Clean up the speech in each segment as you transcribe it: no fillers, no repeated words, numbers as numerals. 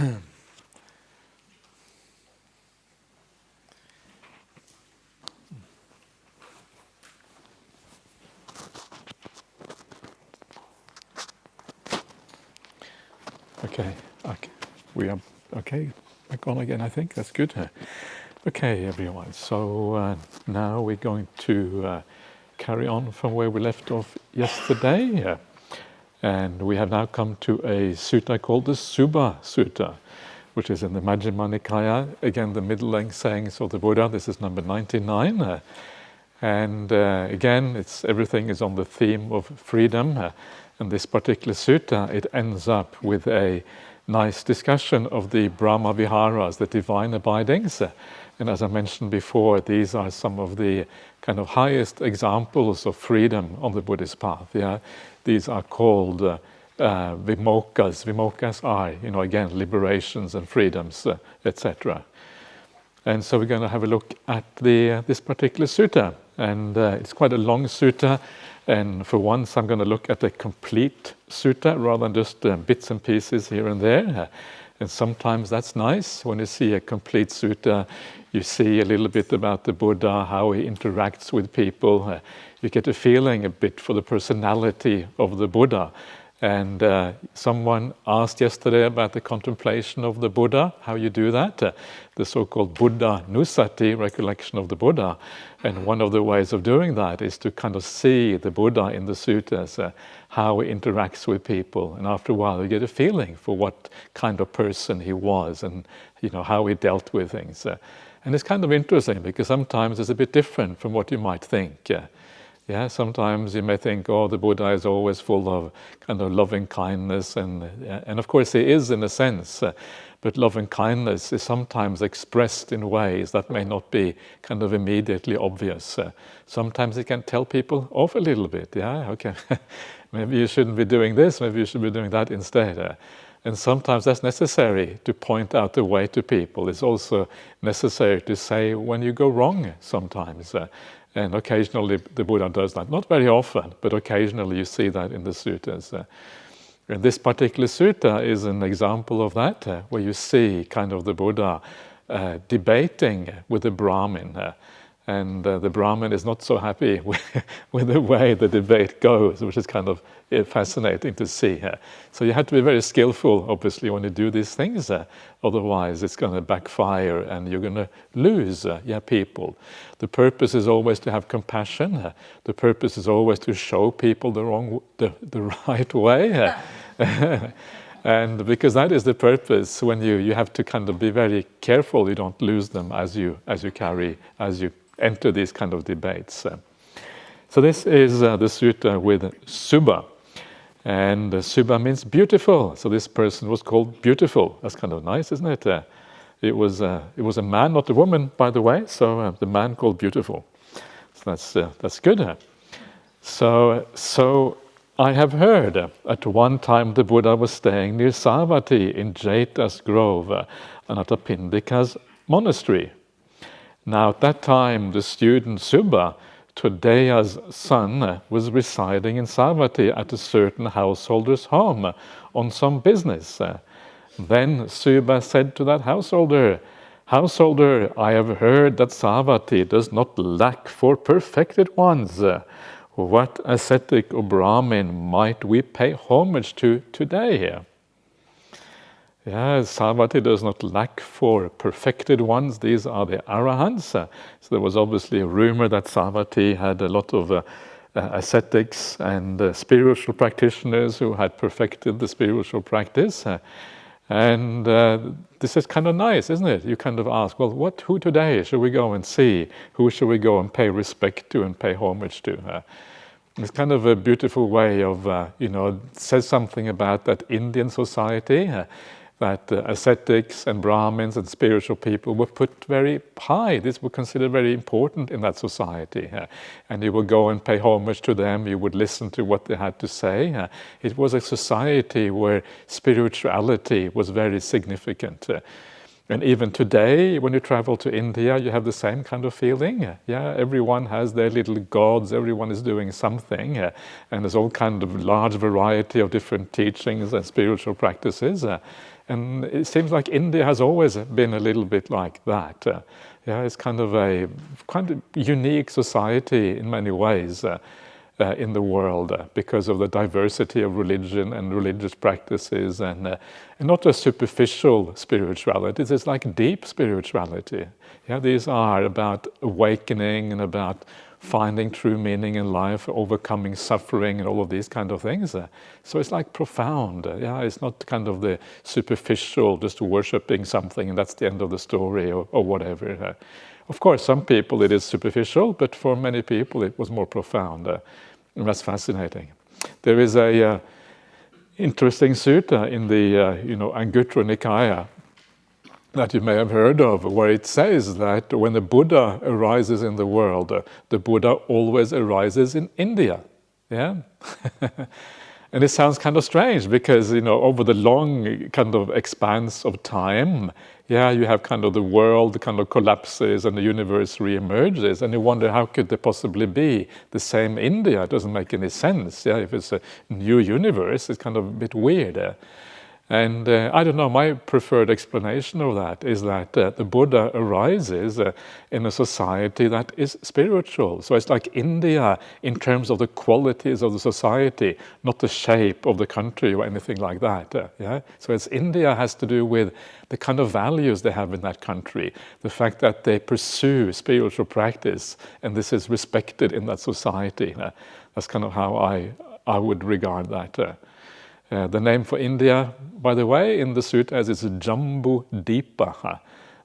Okay, we are okay. Back on again, I think. That's good. Okay, everyone. So now we're going to carry on from where we left off yesterday. And we have now come to a sutta called the Subha Sutta, which is in the Majjhima Nikaya. Again, the middle-length sayings of the Buddha. This is number 99. And again, everything is on the theme of freedom. And this particular sutta, it ends up with a nice discussion of the Brahma Viharas, the divine abidings. And as I mentioned before, these are some of the kind of highest examples of freedom on the Buddhist path. Yeah, these are called vimokas. Vimokas are, again, liberations and freedoms, etc. And so we're going to have a look at this particular sutta. And it's quite a long sutta. And for once, I'm going to look at a complete sutta rather than just bits and pieces here and there. And sometimes that's nice. When you see a complete sutta, you see a little bit about the Buddha, how he interacts with people. You get a feeling a bit for the personality of the Buddha. And someone asked yesterday about the contemplation of the Buddha, how you do that, the so-called Buddha Nusati, recollection of the Buddha. And one of the ways of doing that is to kind of see the Buddha in the suttas, how he interacts with people. And after a while, you get a feeling for what kind of person he was and how he dealt with things. And it's kind of interesting because sometimes it's a bit different from what you might think. Yeah, sometimes you may think, the Buddha is always full of kind of loving kindness, and of course he is in a sense, but loving kindness is sometimes expressed in ways that may not be kind of immediately obvious. Sometimes he can tell people off a little bit, okay, maybe you shouldn't be doing this, maybe you should be doing that instead. And sometimes that's necessary to point out the way to people. It's also necessary to say when you go wrong sometimes. And occasionally the Buddha does that. Not very often, but occasionally you see that in the suttas. And this particular sutta is an example of that, where you see kind of the Buddha debating with a Brahmin. And the Brahmin is not so happy with the way the debate goes, which is kind of fascinating to see. So you have to be very skillful, obviously, when you do these things. Otherwise, it's going to backfire and you're going to lose people. The purpose is always to have compassion. The purpose is always to show people the right way. And because that is the purpose, when you have to kind of be very careful you don't lose them as you enter these kind of debates. So this is the sutta with Subha. And Subha means beautiful. So this person was called beautiful. That's kind of nice, isn't it? It was a man, not a woman, by the way. So the man called beautiful. So that's good. So I have heard at one time the Buddha was staying near Savatthi in Jeta's grove, Anathapindika's monastery. Now at that time the student Subha, Todeya's son, was residing in Savatthi at a certain householder's home on some business. Then Subha said to that householder, "Householder, I have heard that Savatthi does not lack for perfected ones. What ascetic or Brahmin might we pay homage to today?" Yeah, Savatthi does not lack for perfected ones. These are the arahants. So there was obviously a rumor that Savatthi had a lot of ascetics and spiritual practitioners who had perfected the spiritual practice. And this is kind of nice, isn't it? You kind of ask, well, who today should we go and see? Who should we go and pay respect to and pay homage to? It's kind of a beautiful way of, says something about that Indian society, that ascetics and Brahmins and spiritual people were put very high. This was considered very important in that society. And you would go and pay homage to them, you would listen to what they had to say. It was a society where spirituality was very significant. And even today, when you travel to India, you have the same kind of feeling. Everyone has their little gods, everyone is doing something, and there's all kind of large variety of different teachings and spiritual practices. And it seems like India has always been a little bit like that. It's kind of a unique society in many ways in the world because of the diversity of religion and religious practices, and not just superficial spirituality. It's like deep spirituality. These are about awakening and about finding true meaning in life, overcoming suffering and all of these kind of things. So it's like profound. It's not kind of the superficial, just worshipping something and that's the end of the story or whatever. Of course, some people it is superficial, but for many people it was more profound. And that's fascinating. There is a interesting sutta in the Anguttara Nikaya that you may have heard of, where it says that when the Buddha arises in the world, the Buddha always arises in India. And it sounds kind of strange because, over the long kind of expanse of time, you have kind of the world kind of collapses and the universe reemerges, and you wonder how could there possibly be the same India? It doesn't make any sense. If it's a new universe, it's kind of a bit weird. And I don't know, my preferred explanation of that is that the Buddha arises in a society that is spiritual. So it's like India in terms of the qualities of the society, not the shape of the country or anything like that. So it's India has to do with the kind of values they have in that country, the fact that they pursue spiritual practice, and this is respected in that society. That's kind of how I would regard that. The name for India, by the way, in the sutras is Jambu Deepa,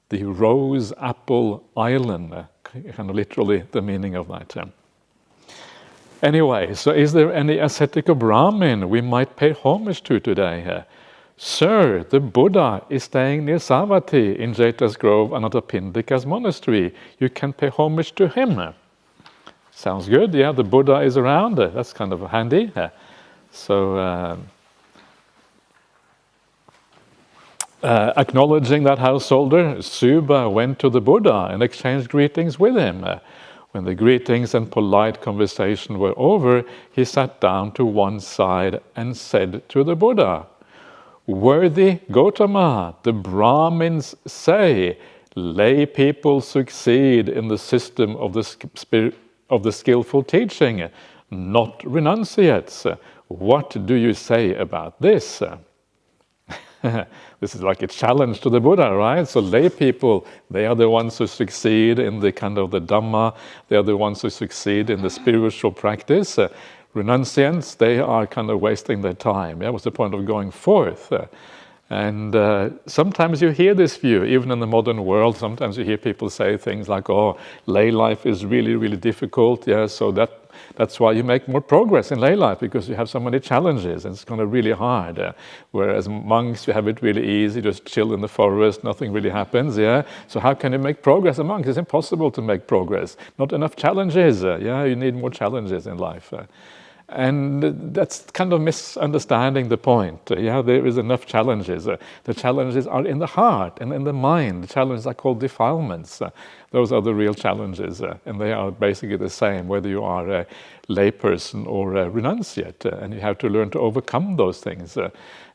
the rose apple island, kind of literally the meaning of that. Anyway, so is there any ascetic or Brahmin we might pay homage to today? Sir, the Buddha is staying near Savatthi in Jeta's Grove, Anathapindika's monastery. You can pay homage to him. Sounds good, the Buddha is around. That's kind of handy. So, acknowledging that householder, Suba went to the Buddha and exchanged greetings with him. When the greetings and polite conversation were over, he sat down to one side and said to the Buddha, "Worthy Gautama, the Brahmins say, lay people succeed in the system of the skillful teaching, not renunciates. What do you say about this?" This is like a challenge to the Buddha, right? So lay people, they are the ones who succeed in the kind of the Dhamma, they are the ones who succeed in the spiritual practice. Renunciants, they are kind of wasting their time. What's the point of going forth? And sometimes you hear this view, even in the modern world. Sometimes you hear people say things like, "Oh, lay life is really, really difficult. So that's why you make more progress in lay life, because you have so many challenges and it's kind of really hard. Whereas monks, you have it really easy, just chill in the forest, nothing really happens. So how can you make progress as monks? It's impossible to make progress. Not enough challenges. You need more challenges in life." And that's kind of misunderstanding the point. There is enough challenges. The challenges are in the heart and in the mind. The challenges are called defilements. Those are the real challenges, and they are basically the same, whether you are a layperson or a renunciate. And you have to learn to overcome those things.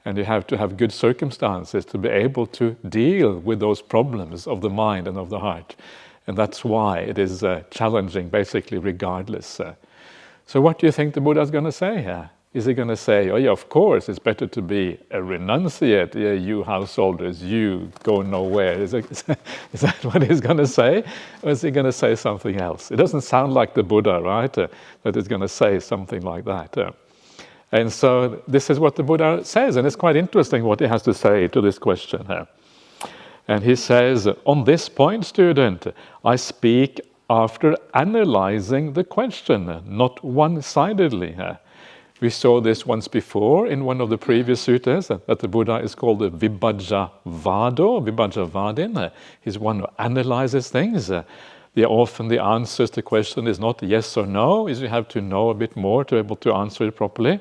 And you have to have good circumstances to be able to deal with those problems of the mind and of the heart. And that's why it is challenging, basically, regardless. So what do you think the Buddha is going to say here? Is he going to say, "Oh yeah, of course, it's better to be a renunciate, you householders, you go nowhere"? Is that what he's going to say? Or is he going to say something else? It doesn't sound like the Buddha, right? That he's going to say something like that. And so this is what the Buddha says, and it's quite interesting what he has to say to this question here. And he says, "On this point, student, I speak after analyzing the question, not one-sidedly." We saw this once before in one of the previous suttas, that the Buddha is called a Vibhajavadin. He's one who analyzes things. Often the answers to the question is not yes or no, is you have to know a bit more to be able to answer it properly.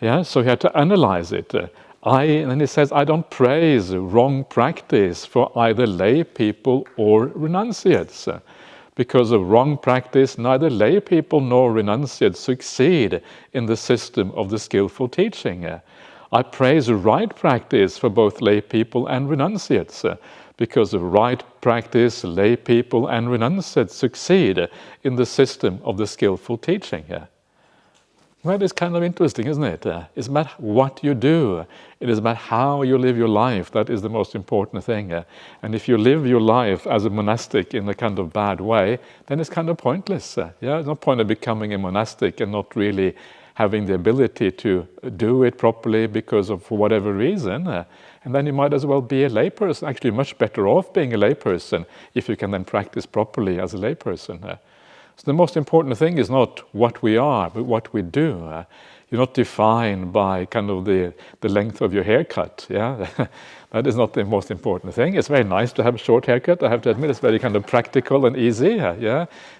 So you have to analyze it. And then he says, "I don't praise wrong practice for either lay people or renunciates. Because of wrong practice, neither lay people nor renunciates succeed in the system of the skillful teaching. I praise right practice for both lay people and renunciates, because of right practice, lay people and renunciates succeed in the system of the skillful teaching. Well, it's kind of interesting, isn't it? It's about what you do. It is about how you live your life. That is the most important thing. And if you live your life as a monastic in a kind of bad way, then it's kind of pointless. There's no point of becoming a monastic and not really having the ability to do it properly because of for whatever reason. And then you might as well be a layperson. Actually, much better off being a layperson if you can then practice properly as a layperson. So the most important thing is not what we are, but what we do. You're not defined by kind of the length of your haircut. That is not the most important thing. It's very nice to have a short haircut. I have to admit, it's very kind of practical and easy.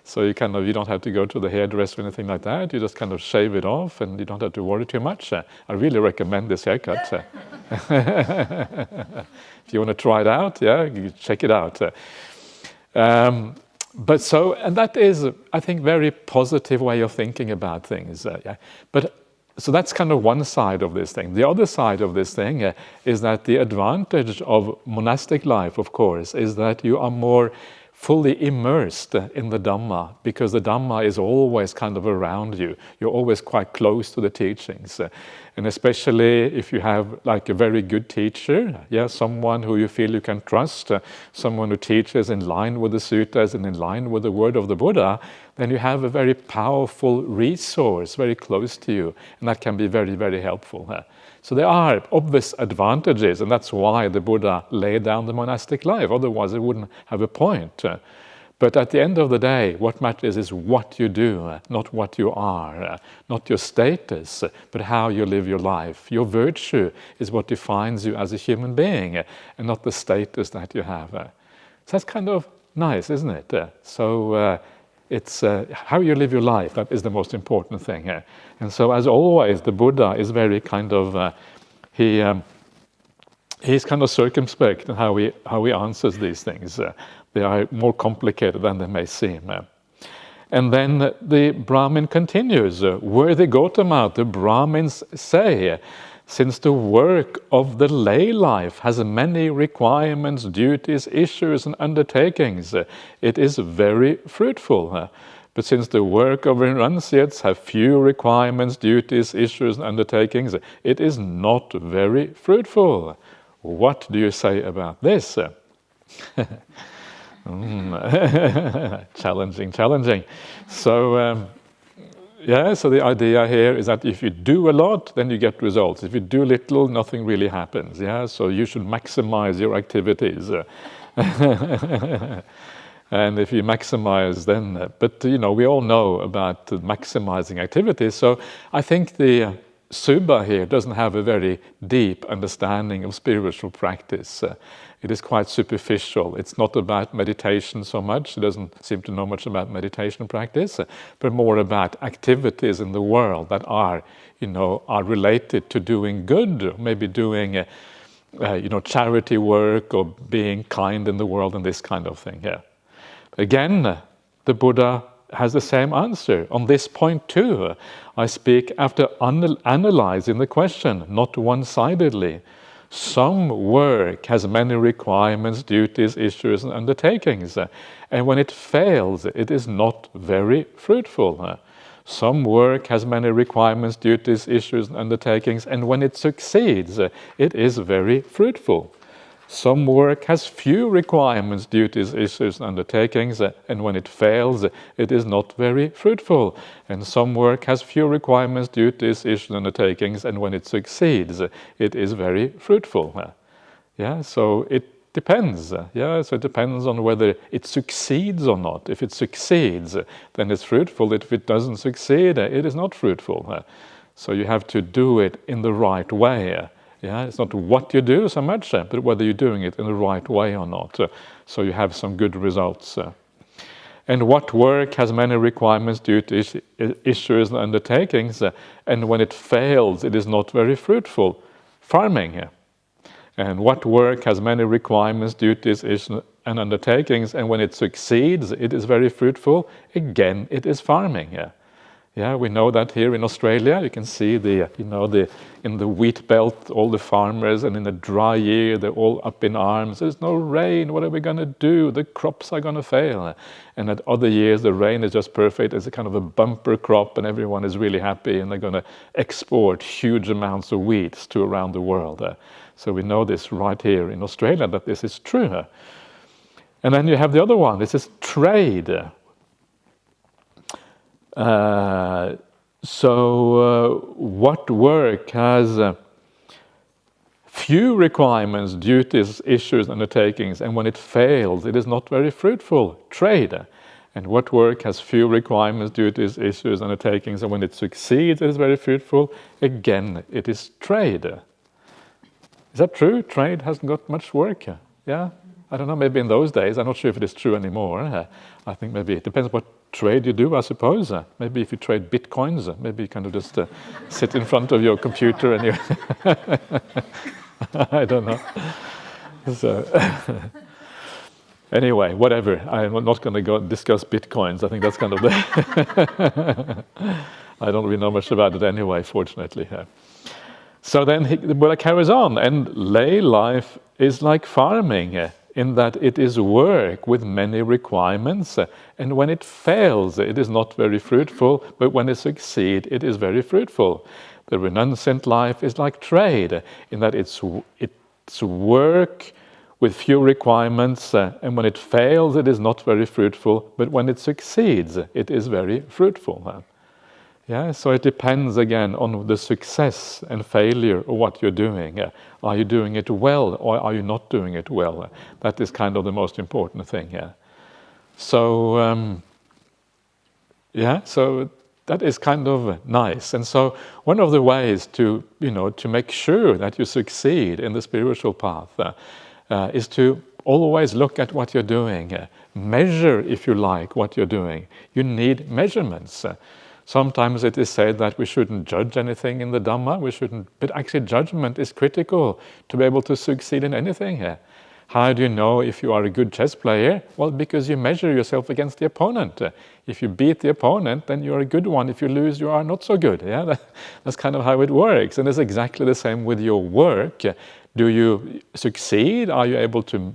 So you don't have to go to the hairdresser or anything like that. You just kind of shave it off, and you don't have to worry too much. I really recommend this haircut. If you want to try it out, you check it out. And that is, I think, very positive way of thinking about things. So that's kind of one side of this thing. The other side of this thing is that the advantage of monastic life, of course, is that you are more fully immersed in the Dhamma, because the Dhamma is always kind of around you. You're always quite close to the teachings. And especially if you have like a very good teacher, someone who you feel you can trust, someone who teaches in line with the suttas and in line with the word of the Buddha, then you have a very powerful resource very close to you, and that can be very, very helpful. So there are obvious advantages, and that's why the Buddha laid down the monastic life. Otherwise, it wouldn't have a point. But at the end of the day, what matters is what you do, not what you are, not your status, but how you live your life. Your virtue is what defines you as a human being, and not the status that you have. So that's kind of nice, isn't it? So it's how you live your life that is the most important thing. And so, as always, the Buddha is very kind of he's kind of circumspect in how he answers these things. They are more complicated than they may seem. And then the Brahmin continues, worthy Gautama, the Brahmins say, since the work of the lay life has many requirements, duties, issues, and undertakings, it is very fruitful. But since the work of renunciates have few requirements, duties, issues, and undertakings, it is not very fruitful. What do you say about this? Challenging. So, so the idea here is that if you do a lot, then you get results. If you do little, nothing really happens. So you should maximize your activities. And if you maximize, then... But, we all know about maximizing activities. So I think the Subba here doesn't have a very deep understanding of spiritual practice. It is quite superficial. It's not about meditation so much. He doesn't seem to know much about meditation practice, but more about activities in the world that are related to doing good, maybe doing, charity work or being kind in the world and this kind of thing. Again, the Buddha has the same answer on this point too. I speak after analyzing the question, not one-sidedly. Some work has many requirements, duties, issues, and undertakings, and when it fails, it is not very fruitful. Some work has many requirements, duties, issues, and undertakings, and when it succeeds, it is very fruitful. Some work has few requirements, duties, issues, and undertakings, and when it fails, it is not very fruitful. And some work has few requirements, duties, issues, and undertakings, and when it succeeds, it is very fruitful. So it depends. So it depends on whether it succeeds or not. If it succeeds, then it's fruitful. If it doesn't succeed, it is not fruitful. So you have to do it in the right way. It's not what you do so much, but whether you're doing it in the right way or not. So you have some good results. And what work has many requirements, duties, issues, and undertakings, and when it fails, it is not very fruitful. Farming. And what work has many requirements, duties, issues, and undertakings, and when it succeeds, it is very fruitful. Again, it is farming. Yeah, we know that here in Australia. You can see in the wheat belt, all the farmers, and in a dry year, they're all up in arms. There's no rain. What are we going to do? The crops are going to fail. And at other years, the rain is just perfect. It's a kind of a bumper crop, and everyone is really happy, and they're going to export huge amounts of wheat to around the world. So we know this right here in Australia, that this is true. And then you have the other one. This is trade. What work has few requirements, duties, issues, undertakings, and when it fails, it is not very fruitful. Trade. And what work has few requirements, duties, issues, undertakings, and when it succeeds, it is very fruitful. Again, it is trade. Is that true? Trade hasn't got much work. Yeah? I don't know, maybe in those days. I'm not sure if it is true anymore. I think maybe it depends what trade you do, I suppose. Maybe if you trade bitcoins, maybe you kind of just sit in front of your computer and you... I don't know. So anyway, whatever. I'm not going to go discuss bitcoins. I think that's kind of the... I don't really know much about it anyway, fortunately. So then the Buddha carries on, and lay life is like farming, in that it is work with many requirements, and when it fails, it is not very fruitful, but when it succeeds, it is very fruitful. The renunciant life is like trade, in that it's work with few requirements, and when it fails, it is not very fruitful, but when it succeeds, it is very fruitful. Yeah, so it depends again on the success and failure of what you're doing. Are you doing it well, or are you not doing it well? That is kind of the most important thing. So, so that is kind of nice. And so one of the ways to make sure that you succeed in the spiritual path is to always look at what you're doing. Measure, if you like, what you're doing. You need measurements. Sometimes it is said that we shouldn't judge anything in the Dhamma, but actually judgment is critical to be able to succeed in anything here. How do you know if you are a good chess player? Well, because you measure yourself against the opponent. If you beat the opponent, then you're a good one. If you lose, you are not so good. Yeah, that's kind of how it works. And it's exactly the same with your work. Do you succeed? Are you able to,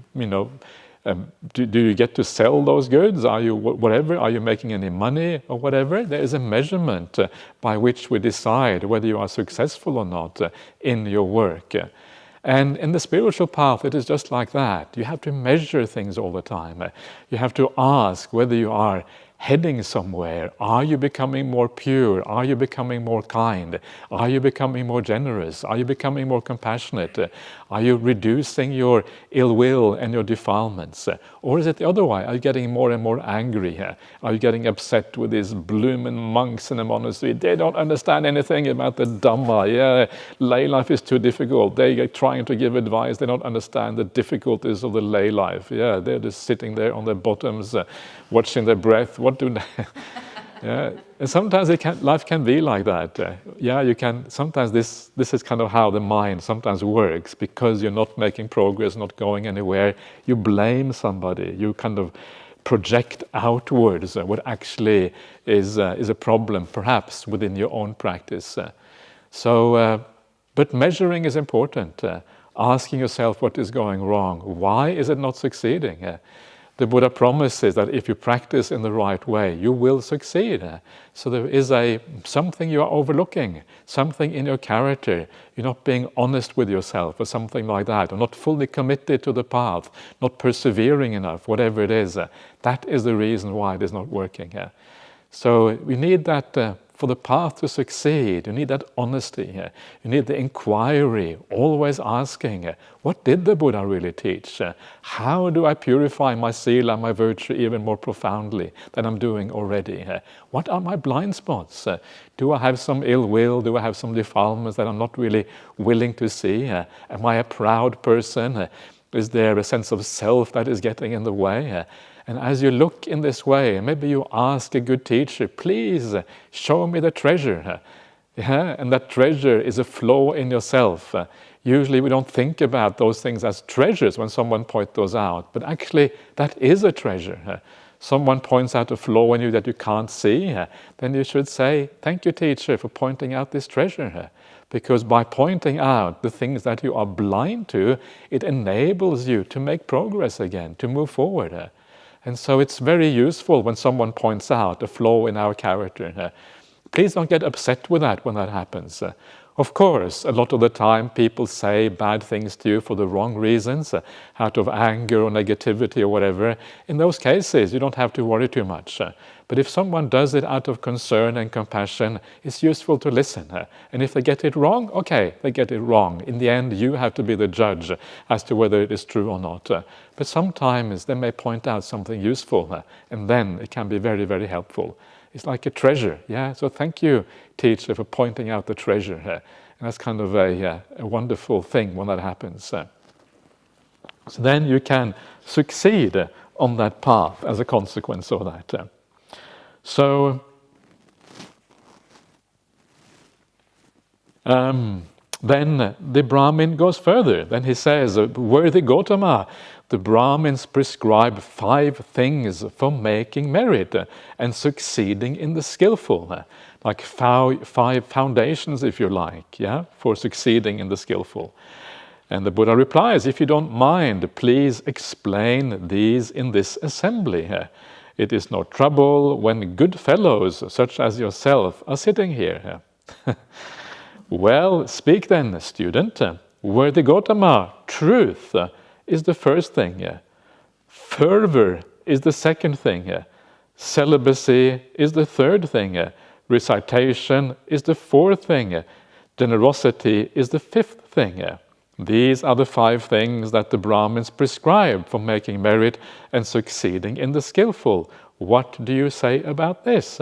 do you get to sell those goods? Are you whatever? Are you making any money or whatever? There is a measurement by which we decide whether you are successful or not in your work. And in the spiritual path, it is just like that. You have to measure things all the time. You have to ask whether you are heading somewhere. Are you becoming more pure? Are you becoming more kind? Are you becoming more generous? Are you becoming more compassionate? Are you reducing your ill will and your defilements? Or is it the other way? Are you getting more and more angry? Are you getting upset with these blooming monks in the monastery? They don't understand anything about the Dhamma. Yeah, lay life is too difficult. They are trying to give advice. They don't understand the difficulties of the lay life. Yeah, they're just sitting there on their bottoms, watching their breath. What do they? Yeah, and sometimes life can be like that. You can. Sometimes this is kind of how the mind sometimes works, because you're not making progress, not going anywhere. You blame somebody. You kind of project outwards what actually is a problem, perhaps within your own practice. But measuring is important. Asking yourself what is going wrong. Why is it not succeeding? The Buddha promises that if you practice in the right way, you will succeed. So there is something you are overlooking, something in your character. You're not being honest with yourself or something like that, or not fully committed to the path, not persevering enough, whatever it is. That is the reason why it is not working. So we need that for the path to succeed. You need that honesty. You need the inquiry, always asking, what did the Buddha really teach? How do I purify my sila, my virtue even more profoundly than I'm doing already? What are my blind spots? Do I have some ill will? Do I have some defilements that I'm not really willing to see? Am I a proud person? Is there a sense of self that is getting in the way? And as you look in this way, maybe you ask a good teacher, please show me the treasure. And that treasure is a flaw in yourself. Usually we don't think about those things as treasures when someone points those out, but actually that is a treasure. Someone points out a flaw in you that you can't see, then you should say, thank you, teacher, for pointing out this treasure. Because by pointing out the things that you are blind to, it enables you to make progress again, to move forward. And so it's very useful when someone points out a flaw in our character. Please don't get upset with that when that happens. Of course, a lot of the time people say bad things to you for the wrong reasons, out of anger or negativity or whatever. In those cases, you don't have to worry too much. But if someone does it out of concern and compassion, it's useful to listen. And if they get it wrong, okay, they get it wrong. In the end, you have to be the judge as to whether it is true or not. But sometimes they may point out something useful, and then it can be very, very helpful. It's like a treasure, yeah? So thank you, teacher, for pointing out the treasure. And that's kind of a wonderful thing when that happens. So then you can succeed on that path as a consequence of that. So then the Brahmin goes further. Then he says, worthy Gautama, the Brahmins prescribe 5 things for making merit and succeeding in the skillful. Like 5 foundations, if you like, yeah, for succeeding in the skillful. And the Buddha replies, if you don't mind, please explain these in this assembly. It is no trouble when good fellows, such as yourself, are sitting here. Well, speak then, student. Worthy Gautama, truth is the first thing. Fervor is the second thing. Celibacy is the third thing. Recitation is the fourth thing. Generosity is the fifth thing. These are the 5 things that the Brahmins prescribe for making merit and succeeding in the skillful. What do you say about this?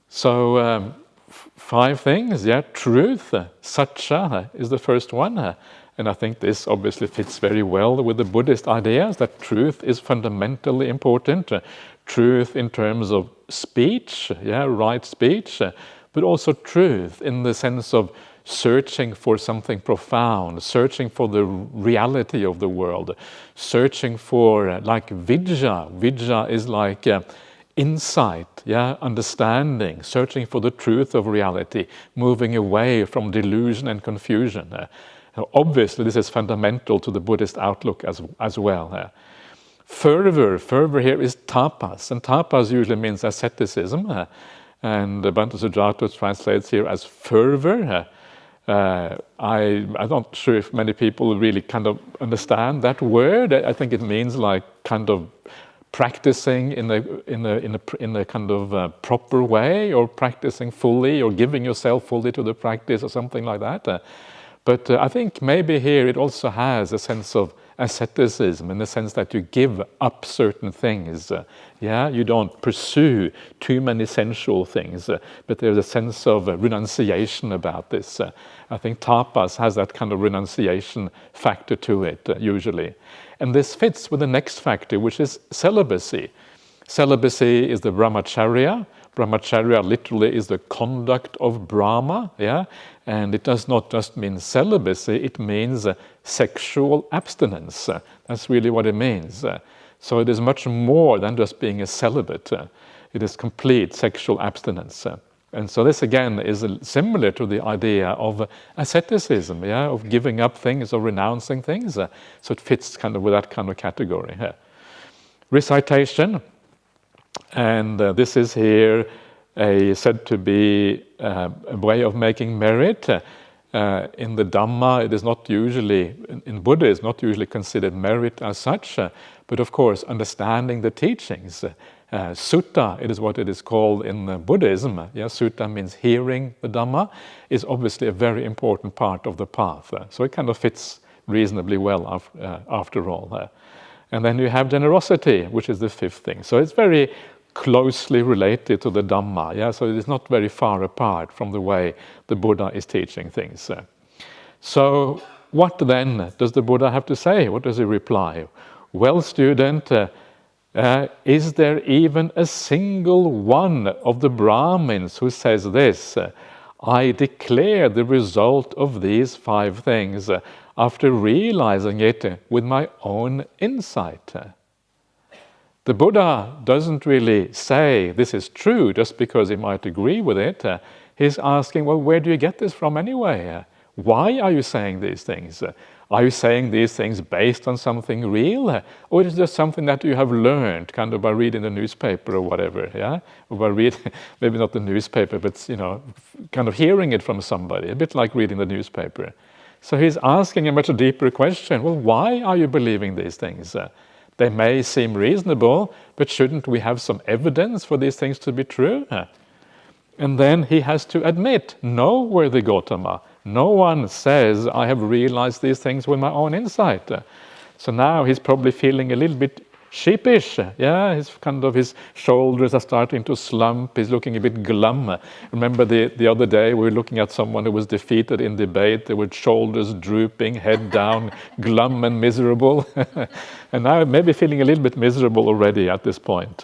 So, 5 things, yeah, truth, satcha is the first one. And I think this obviously fits very well with the Buddhist ideas that truth is fundamentally important. Truth in terms of speech, yeah, right speech, but also truth in the sense of searching for something profound, searching for the reality of the world, searching for like vidya. Vidya is like insight, yeah, understanding, searching for the truth of reality, moving away from delusion and confusion. Obviously, this is fundamental to the Buddhist outlook as well. Fervor here is tapas, and tapas usually means asceticism, and Bhante Sujato translates here as fervor. I'm not sure if many people really kind of understand that word. I think it means like kind of practicing in a kind of proper way, or practicing fully, or giving yourself fully to the practice, or something like that. But I think maybe here it also has a sense of asceticism, in the sense that you give up certain things. Yeah, you don't pursue too many sensual things, but there's a sense of renunciation about this. I think tapas has that kind of renunciation factor to it, usually. And this fits with the next factor, which is celibacy. Celibacy is the brahmacharya. Brahmacharya literally is the conduct of Brahma, yeah? And it does not just mean celibacy, it means sexual abstinence. That's really what it means. So it is much more than just being a celibate. It is complete sexual abstinence. And so this again is similar to the idea of asceticism, yeah? Of giving up things or renouncing things. So it fits kind of with that kind of category. Recitation. And this is here said to be a way of making merit. In the Dhamma, it is not usually, in Buddha, it's not usually considered merit as such, but of course, understanding the teachings. Sutta, it is what it is called in Buddhism. Yeah, Sutta means hearing the Dhamma, is obviously a very important part of the path. So it kind of fits reasonably well after all. And then you have generosity, which is the fifth thing. So it's very closely related to the Dhamma. Yeah? So it is not very far apart from the way the Buddha is teaching things. So what then does the Buddha have to say? What does he reply? Well, student, is there even a single one of the Brahmins who says this? I declare the result of these 5 things after realizing it with my own insight. The Buddha doesn't really say this is true just because he might agree with it. He's asking, well, where do you get this from anyway? Why are you saying these things? Are you saying these things based on something real? Or is it just something that you have learned kind of by reading the newspaper or whatever, yeah? Or by reading, maybe not the newspaper, but, kind of hearing it from somebody, a bit like reading the newspaper. So he's asking a much deeper question. Well, why are you believing these things? They may seem reasonable, but shouldn't we have some evidence for these things to be true? And then he has to admit, no, worthy Gautama, no one says I have realized these things with my own insight. So now he's probably feeling a little bit sheepish. Yeah, his shoulders are starting to slump. He's looking a bit glum. Remember the other day we were looking at someone who was defeated in debate. They were shoulders drooping, head down, glum and miserable. And now maybe feeling a little bit miserable already at this point.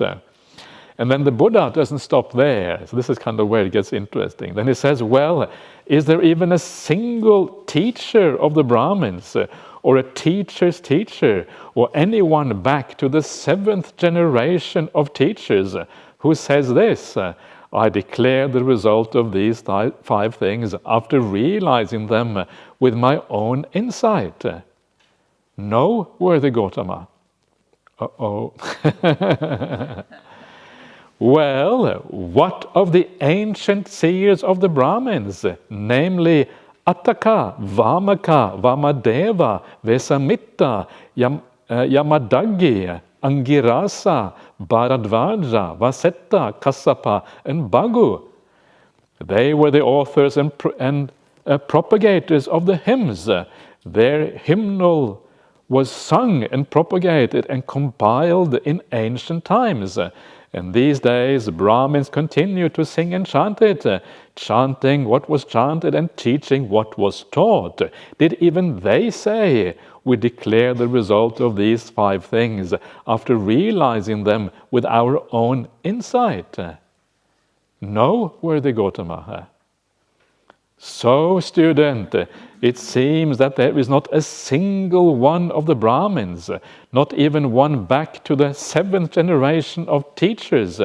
And then the Buddha doesn't stop there. So this is kind of where it gets interesting. Then he says, well, is there even a single teacher of the Brahmins, or a teacher's teacher, or anyone back to the 7th generation of teachers who says this? I declare the result of these 5 things after realizing them with my own insight. No, worthy Gautama. Uh-oh. Well, what of the ancient seers of the Brahmins, namely Attaka, Vamaka, Vamadeva, Vesamitta, Yamadaggi, Angirasa, Bharadvaja, Vasetta, Kassapa, and Bhagu? They were the authors and propagators of the hymns. Their hymnal was sung and propagated and compiled in ancient times. And these days, Brahmins continue to sing and chant it, chanting what was chanted and teaching what was taught. Did even they say, we declare the result of these 5 things after realizing them with our own insight? No, worthy Gautama. So, student, it seems that there is not a single one of the Brahmins, not even one back to the 7th generation of teachers,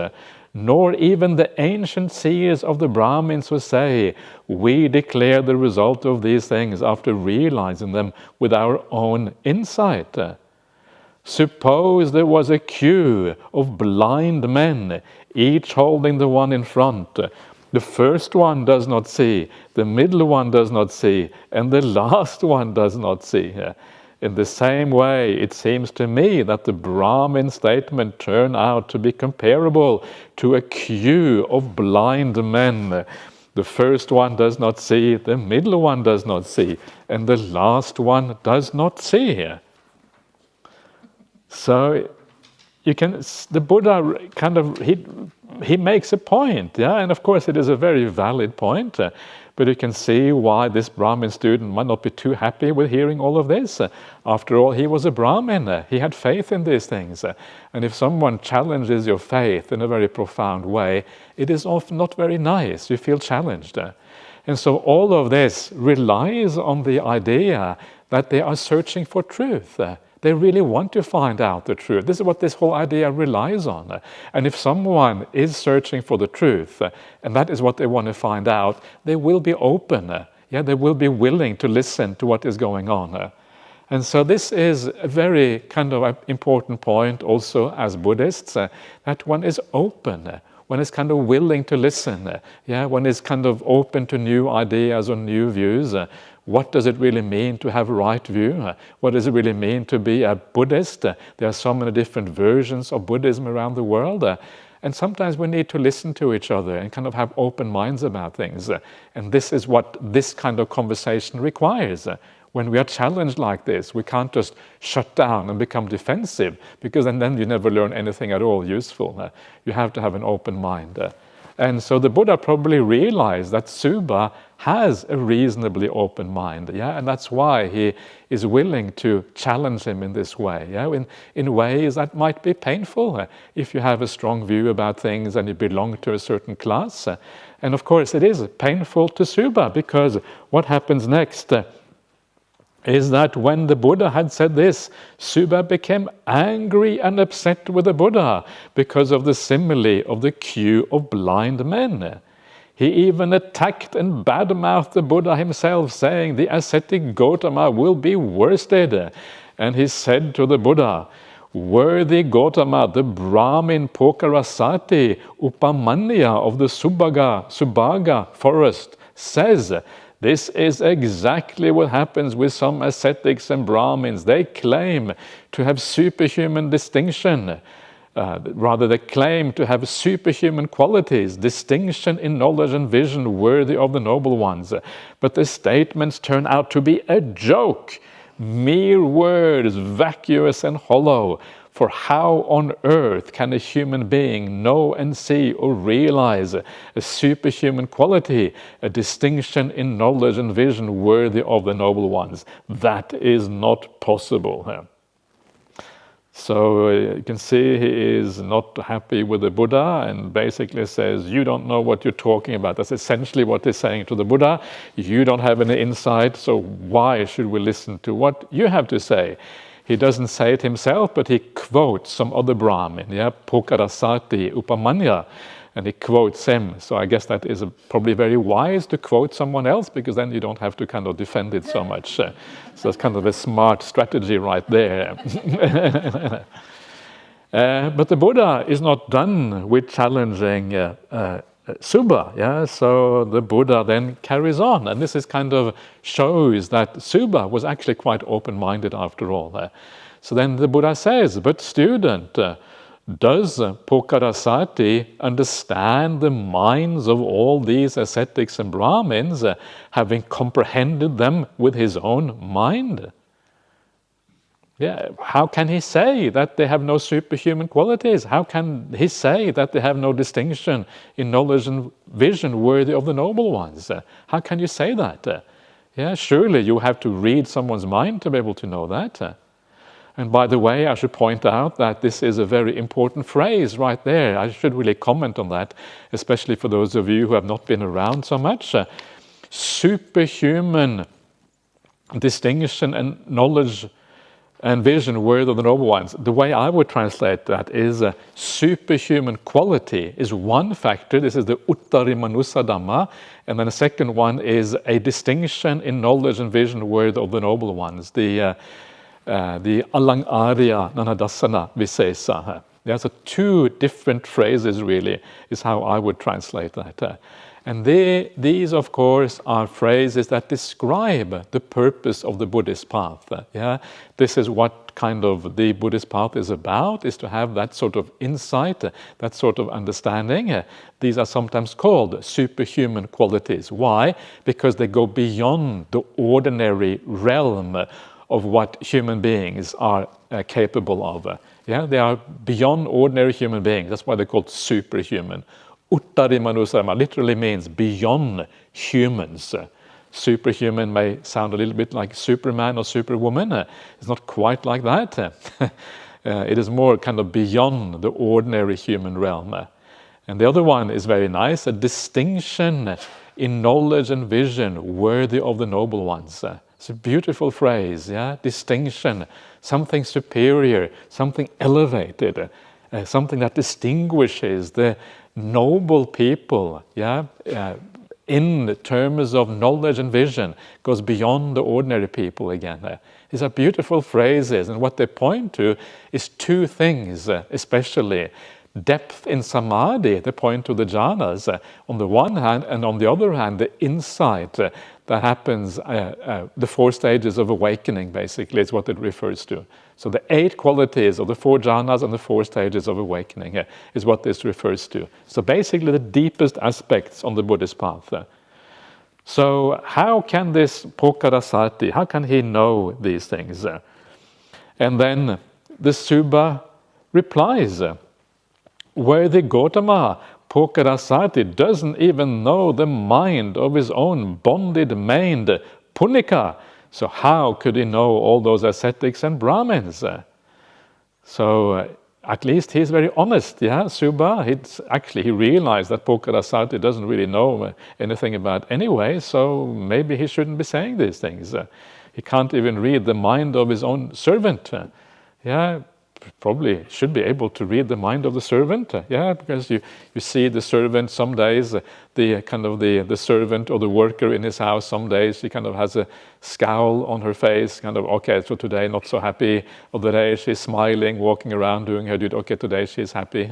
nor even the ancient seers of the Brahmins who say, we declare the result of these things after realizing them with our own insight. Suppose there was a queue of blind men, each holding the one in front. The first one does not see, the middle one does not see, and the last one does not see. In the same way, it seems to me that the Brahmin statement turned out to be comparable to a queue of blind men. The first one does not see, the middle one does not see, and the last one does not see. So the Buddha kind of, he makes a point, yeah, and of course it is a very valid point, but you can see why this Brahmin student might not be too happy with hearing all of this. After all, he was a Brahmin, he had faith in these things, and if someone challenges your faith in a very profound way, it is often not very nice, you feel challenged. And so all of this relies on the idea that they are searching for truth. They really want to find out the truth. This is what this whole idea relies on. And if someone is searching for the truth, and that is what they want to find out, they will be open. They will be willing to listen to what is going on. And so this is a very kind of important point also as Buddhists, that one is open. One is kind of willing to listen. One is kind of open to new ideas or new views. What does it really mean to have a right view? What does it really mean to be a Buddhist? There are so many different versions of Buddhism around the world. And sometimes we need to listen to each other and kind of have open minds about things. And this is what this kind of conversation requires. When we are challenged like this, we can't just shut down and become defensive, because then you never learn anything at all useful. You have to have an open mind. And so the Buddha probably realized that Subha has a reasonably open mind, and that's why he is willing to challenge him in this way, in ways that might be painful if you have a strong view about things and you belong to a certain class. And of course it is painful to Subha, because what happens next? is that when the Buddha had said this, Subba became angry and upset with the Buddha because of the simile of the queue of blind men. He even attacked and badmouthed the Buddha himself, saying the ascetic Gautama will be worsted. And he said to the Buddha, "Worthy Gautama, the Brahmin Pokarasati Upamanya of the Subhaga forest says, this is exactly what happens with some ascetics and Brahmins. They claim to have superhuman distinction. They claim to have superhuman qualities, distinction in knowledge and vision worthy of the noble ones. But the statements turn out to be a joke, mere words, vacuous and hollow. For how on earth can a human being know and see or realize a superhuman quality, a distinction in knowledge and vision worthy of the noble ones? That is not possible." So you can see he is not happy with the Buddha and basically says, you don't know what you're talking about. That's essentially what he's saying to the Buddha. You don't have any insight, so why should we listen to what you have to say? He doesn't say it himself, but he quotes some other Brahmin, Pokarasati Upamanya, and he quotes him. So I guess that is probably very wise to quote someone else, because then you don't have to kind of defend it so much. So that's kind of a smart strategy right there. But the Buddha is not done with challenging Subba, so the Buddha then carries on, and this is kind of shows that Subba was actually quite open-minded after all. So then the Buddha says, "But student, does Pokarasati understand the minds of all these ascetics and Brahmins, having comprehended them with his own mind?" How can he say that they have no superhuman qualities? How can he say that they have no distinction in knowledge and vision worthy of the noble ones? How can you say that? Surely you have to read someone's mind to be able to know that. And by the way, I should point out that this is a very important phrase right there. I should really comment on that, especially for those of you who have not been around so much. Superhuman distinction and knowledge and vision worthy of the noble ones. The way I would translate that is superhuman quality is one factor. This is the Uttari Manusa Dhamma. And then the second one is a distinction in knowledge and vision worthy of the noble ones. The Alang Arya Nanadasana Visesa. So two different phrases really is how I would translate that. And these, of course, are phrases that describe the purpose of the Buddhist path. This is what kind of the Buddhist path is about, is to have that sort of insight, that sort of understanding. These are sometimes called superhuman qualities. Why? Because they go beyond the ordinary realm of what human beings are capable of. They are beyond ordinary human beings. That's why they're called superhuman. Uttari Manusarma literally means beyond humans. Superhuman may sound a little bit like Superman or Superwoman. It's not quite like that. It is more kind of beyond the ordinary human realm. And the other one is very nice, a distinction in knowledge and vision worthy of the noble ones. It's a beautiful phrase, distinction, something superior, something elevated, something that distinguishes the noble people, in terms of knowledge and vision, goes beyond the ordinary people again. These are beautiful phrases, and what they point to is two things, especially depth in samadhi. They point to the jhanas on the one hand, and on the other hand, the insight that happens, the 4 stages of awakening, basically, is what it refers to. So the 8 qualities of the 4 jhanas and the 4 stages of awakening is what this refers to. So basically the deepest aspects on the Buddhist path. So how can this Pokarasati, how can he know these things? And then the Subba replies, "Worthy Gautama, Pokarasati doesn't even know the mind of his own bonded maid, Punika. So how could he know all those ascetics and Brahmins?" So at least he's very honest, Subba. He realized that Pokarasati doesn't really know anything about anyway, so maybe he shouldn't be saying these things. He can't even read the mind of his own servant. Yeah, probably should be able to read the mind of the servant. Yeah, because you see the servant some days, the servant or the worker in his house, some days she kind of has a scowl on her face, kind of, okay, so today not so happy. Other day she's smiling, walking around, doing her duty. Okay, today she's happy.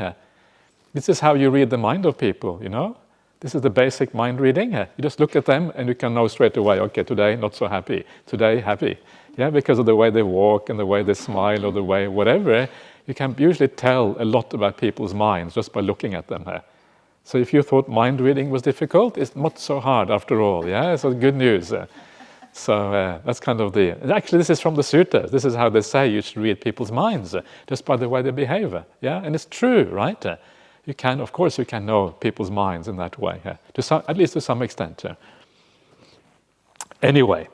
This is how you read the mind of people, you know. This is the basic mind reading. You just look at them and you can know straight away, okay, today not so happy, today happy. Yeah, because of the way they walk and the way they smile or the way whatever, you can usually tell a lot about people's minds just by looking at them. So if you thought mind reading was difficult, it's not so hard after all. Yeah, so good news. So that's kind of actually this is from the suttas. This is how they say you should read people's minds, just by the way they behave. Yeah, and it's true, right? You can, of course, you can know people's minds in that way, at least to some extent. Anyway.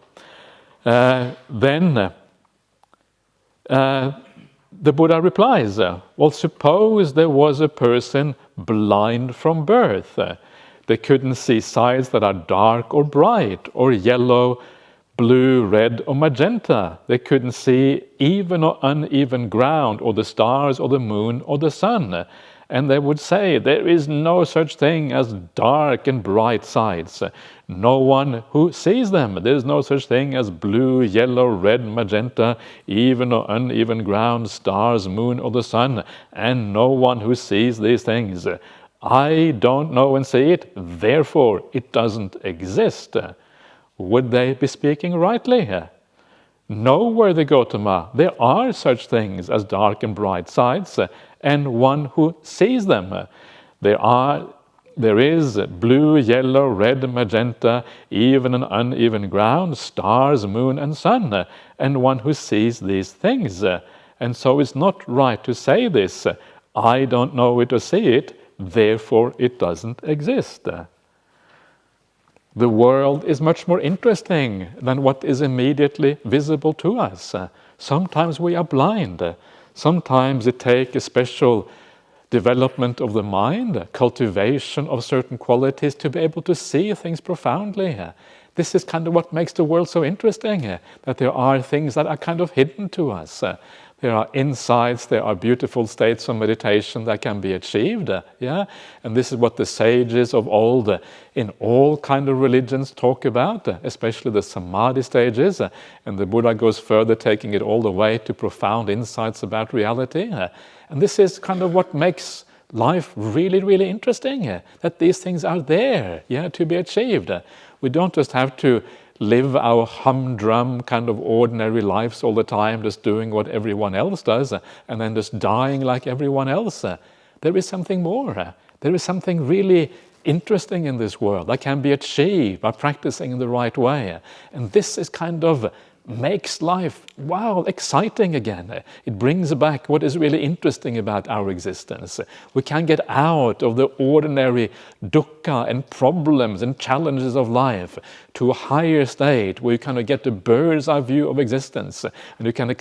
Then the Buddha replies, well, suppose there was a person blind from birth. They couldn't see sides that are dark or bright, or yellow, blue, red, or magenta. They couldn't see even or uneven ground, or the stars, or the moon, or the sun. And they would say, there is no such thing as dark and bright sides. No one who sees them. There is no such thing as blue, yellow, red, magenta, even or uneven ground, stars, moon, or the sun. And no one who sees these things. I don't know and see it, therefore it doesn't exist. Would they be speaking rightly? No, worthy Gautama, there are such things as dark and bright sides, and one who sees them. There is blue, yellow, red, magenta, even and uneven ground, stars, moon, and sun, and one who sees these things. And so it's not right to say this, I don't know it or see it, therefore it doesn't exist. The world is much more interesting than what is immediately visible to us. Sometimes we are blind. Sometimes it takes a special development of the mind, cultivation of certain qualities to be able to see things profoundly. This is kind of what makes the world so interesting, that there are things that are kind of hidden to us. There are insights, there are beautiful states of meditation that can be achieved, and this is what the sages of old in all kind of religions talk about, especially the samadhi stages, and the Buddha goes further, taking it all the way to profound insights about reality. And this is kind of what makes life really, really interesting, that these things are there, to be achieved. We don't just have to live our humdrum kind of ordinary lives all the time, just doing what everyone else does, and then just dying like everyone else. There is something more. There is something really interesting in this world that can be achieved by practicing in the right way. And this is kind of makes life, wow, exciting again. It brings back what is really interesting about our existence. We can get out of the ordinary dukkha and problems and challenges of life to a higher state where you kind of get a bird's eye view of existence and you can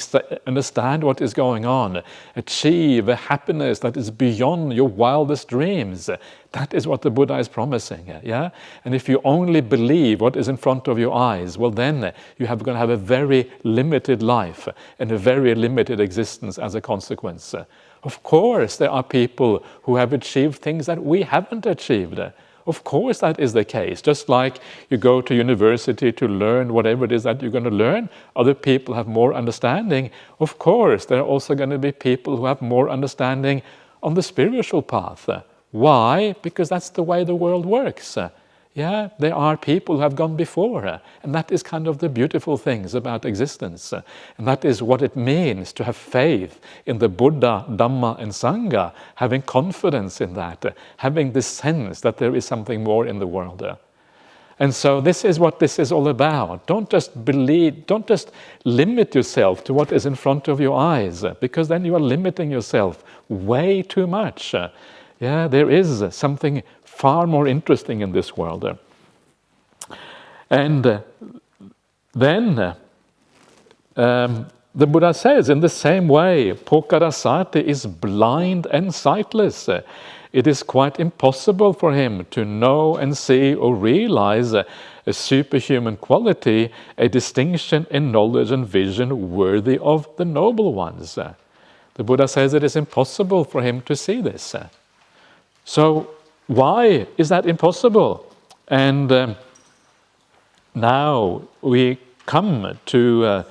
understand what is going on, achieve a happiness that is beyond your wildest dreams. That is what the Buddha is promising, And if you only believe what is in front of your eyes, well then you're going to have a very limited life and a very limited existence as a consequence. Of course there are people who have achieved things that we haven't achieved. Of course that is the case. Just like you go to university to learn whatever it is that you're going to learn, other people have more understanding. Of course there are also going to be people who have more understanding on the spiritual path. Why? Because that's the way the world works. There are people who have gone before, and that is kind of the beautiful things about existence. And that is what it means to have faith in the Buddha, Dhamma, and Sangha, having confidence in that, having this sense that there is something more in the world. And so this is what this is all about. Don't just believe, don't just limit yourself to what is in front of your eyes, because then you are limiting yourself way too much. There is something far more interesting in this world. And then the Buddha says, in the same way, Pokarasati is blind and sightless. it is quite impossible for him to know and see or realize a superhuman quality, a distinction in knowledge and vision worthy of the noble ones. The Buddha says it is impossible for him to see this. So why is that impossible? And now we come to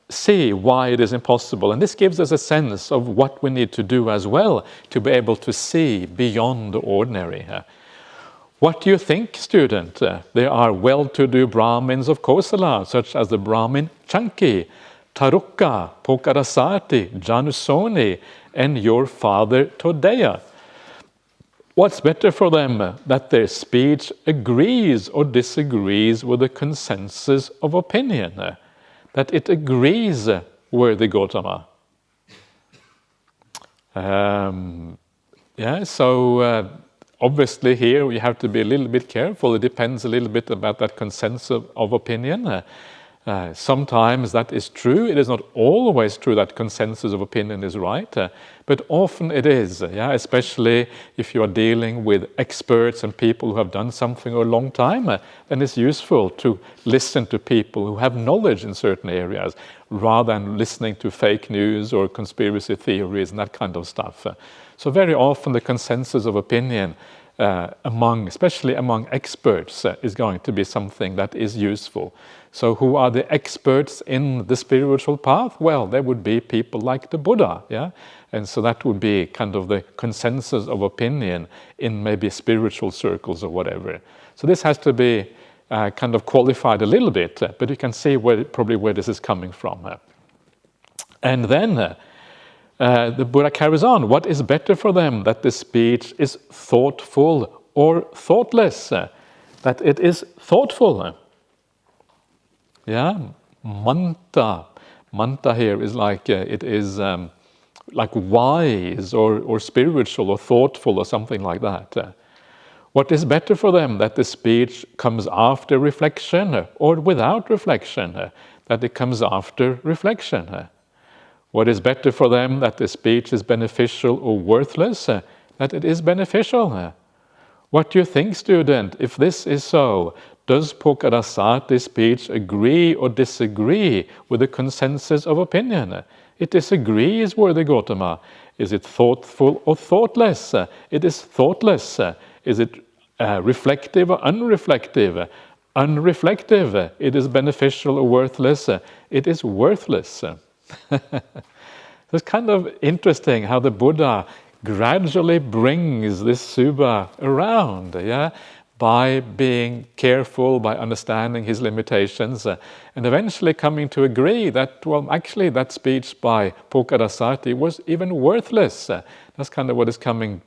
see why it is impossible. And this gives us a sense of what we need to do as well to be able to see beyond the ordinary. What do you think, student? There are well-to-do Brahmins of Kosala, such as the Brahmin Chanki, Tarukka, Pokarasati, Janusoni, and your father Todeya. What's better for them, that their speech agrees or disagrees with the consensus of opinion? That it agrees, worthy Gautama? So obviously here we have to be a little bit careful. It depends a little bit about that consensus of opinion. Sometimes that is true. It is not always true that consensus of opinion is right, but often it is, especially if you are dealing with experts and people who have done something for a long time, then it's useful to listen to people who have knowledge in certain areas rather than listening to fake news or conspiracy theories and that kind of stuff. So very often the consensus of opinion especially among experts is going to be something that is useful. So who are the experts in the spiritual path? Well, there would be people like the Buddha, and so that would be kind of the consensus of opinion in maybe spiritual circles or whatever. So this has to be kind of qualified a little bit, but you can see probably where this is coming from. And then the Buddha carries on. What is better for them, that the speech is thoughtful or thoughtless? That it is thoughtful. Manta. Manta here is like it is like wise or spiritual or thoughtful or something like that. What is better for them, that the speech comes after reflection or without reflection? That it comes after reflection. What is better for them, that the speech is beneficial or worthless? That it is beneficial. What do you think, student? If this is so, does Pokarasati speech agree or disagree with the consensus of opinion? It disagrees, worthy Gautama. Is it thoughtful or thoughtless? It is thoughtless. Is it reflective or unreflective? Unreflective. It is beneficial or worthless? It is worthless. It's kind of interesting how the Buddha gradually brings this Subha around, by being careful, by understanding his limitations, and eventually coming to agree that, well, actually that speech by Pokarasati was even worthless. That's kind of what is coming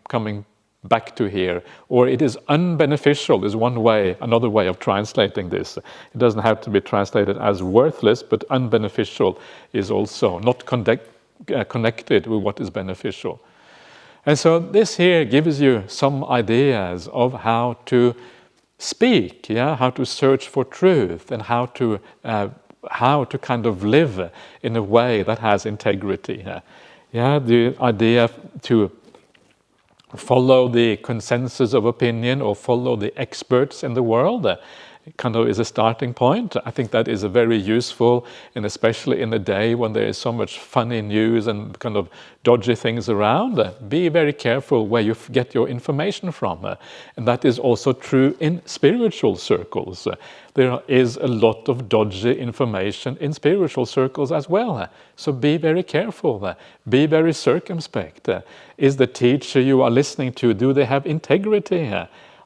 back to here. Or it is unbeneficial is one way, another way of translating this. It doesn't have to be translated as worthless, but unbeneficial is also not connected with what is beneficial. And so this here gives you some ideas of how to speak, how to search for truth, and how to kind of live in a way that has integrity. The idea to follow the consensus of opinion or follow the experts in the world kind of is a starting point. I think that is a very useful, and especially in a day when there is so much funny news and kind of dodgy things around, be very careful where you get your information from. And that is also true in spiritual circles. There is a lot of dodgy information in spiritual circles as well. So be very careful. Be very circumspect. Is the teacher you are listening to, do they have integrity?